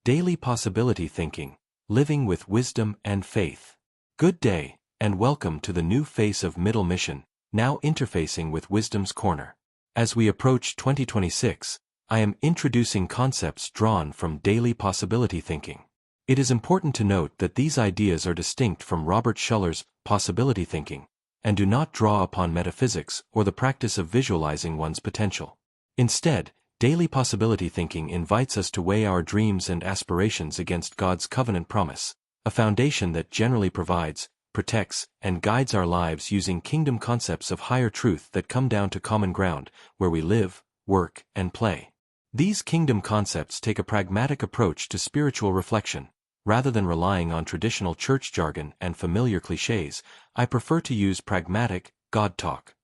Daily Possibility Thinking, Living with Wisdom and Faith. Good day, and welcome to the new face of Middle Mission, now interfacing with Wisdom's Corner. As we approach 2026, I am introducing concepts drawn from daily possibility thinking. It is important to note that these ideas are distinct from Robert Schuller's possibility thinking, and do not draw upon metaphysics or the practice of visualizing one's potential. Instead, daily possibility thinking invites us to weigh our dreams and aspirations against God's covenant promise, a foundation that generally provides, protects, and guides our lives using kingdom concepts of higher truth that come down to common ground, where we live, work, and play. These kingdom concepts take a pragmatic approach to spiritual reflection. Rather than relying on traditional church jargon and familiar cliches, I prefer to use pragmatic, God talk.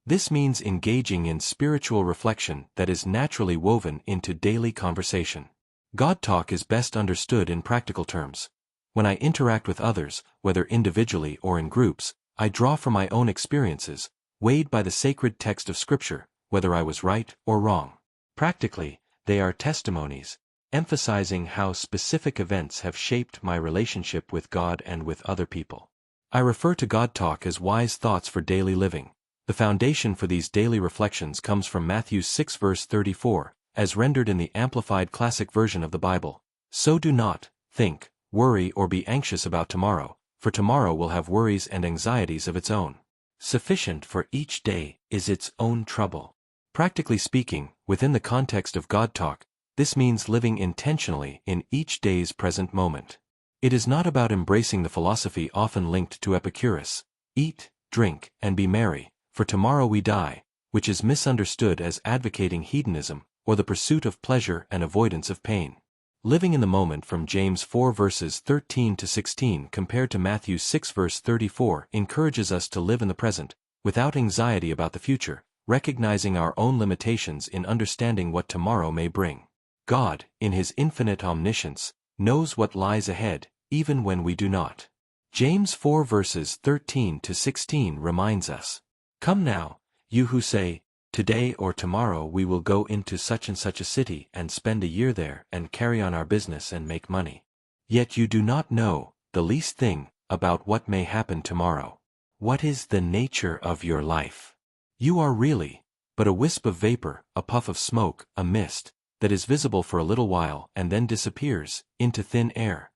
This means engaging in spiritual reflection that is naturally woven into daily conversation. God talk is best understood in practical terms. When I interact with others, whether individually or in groups, I draw from my own experiences, weighed by the sacred text of Scripture, whether I was right or wrong. Practically, they are testimonies, emphasizing how specific events have shaped my relationship with God and with other people. I refer to God talk as wise thoughts for daily living. The foundation for these daily reflections comes from Matthew 6 verse 34, as rendered in the Amplified Classic Version of the Bible. So do not think, worry or be anxious about tomorrow, for tomorrow will have worries and anxieties of its own. Sufficient for each day is its own trouble. Practically speaking, within the context of God talk, this means living intentionally in each day's present moment. It is not about embracing the philosophy often linked to Epicurus, eat, drink, and be merry, for tomorrow we die, which is misunderstood as advocating hedonism, or the pursuit of pleasure and avoidance of pain. Living in the moment from James 4 verses 13 to 16 compared to Matthew 6 verse 34 encourages us to live in the present, without anxiety about the future, recognizing our own limitations in understanding what tomorrow may bring. God, in His infinite omniscience, knows what lies ahead, even when we do not. James 4 verses 13 to 16 reminds us, "Come now, you who say, 'Today or tomorrow we will go into such and such a city and spend a year there and carry on our business and make money.' Yet you do not know the least thing about what may happen tomorrow. What is the nature of your life? You are really but a wisp of vapor, a puff of smoke, a mist, that is visible for a little while and then disappears into thin air.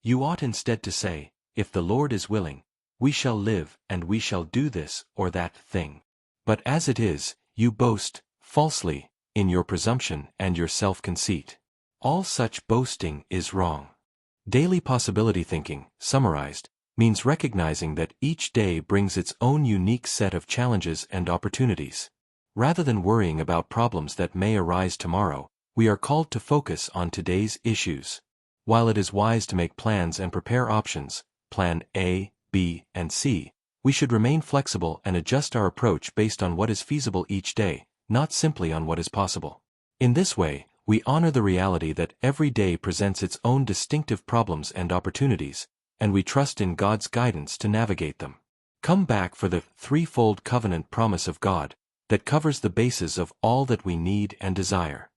You ought instead to say, 'If the Lord is willing, we shall live and we shall do this or that thing.' But as it is, you boast, falsely, in your presumption and your self-conceit. All such boasting is wrong." Daily possibility thinking, summarized, means recognizing that each day brings its own unique set of challenges and opportunities. Rather than worrying about problems that may arise tomorrow, we are called to focus on today's issues. While it is wise to make plans and prepare options, plan A, B, and C, we should remain flexible and adjust our approach based on what is feasible each day, not simply on what is possible. In this way, we honor the reality that every day presents its own distinctive problems and opportunities, and we trust in God's guidance to navigate them. Come back for the threefold covenant promise of God that covers the basis of all that we need and desire.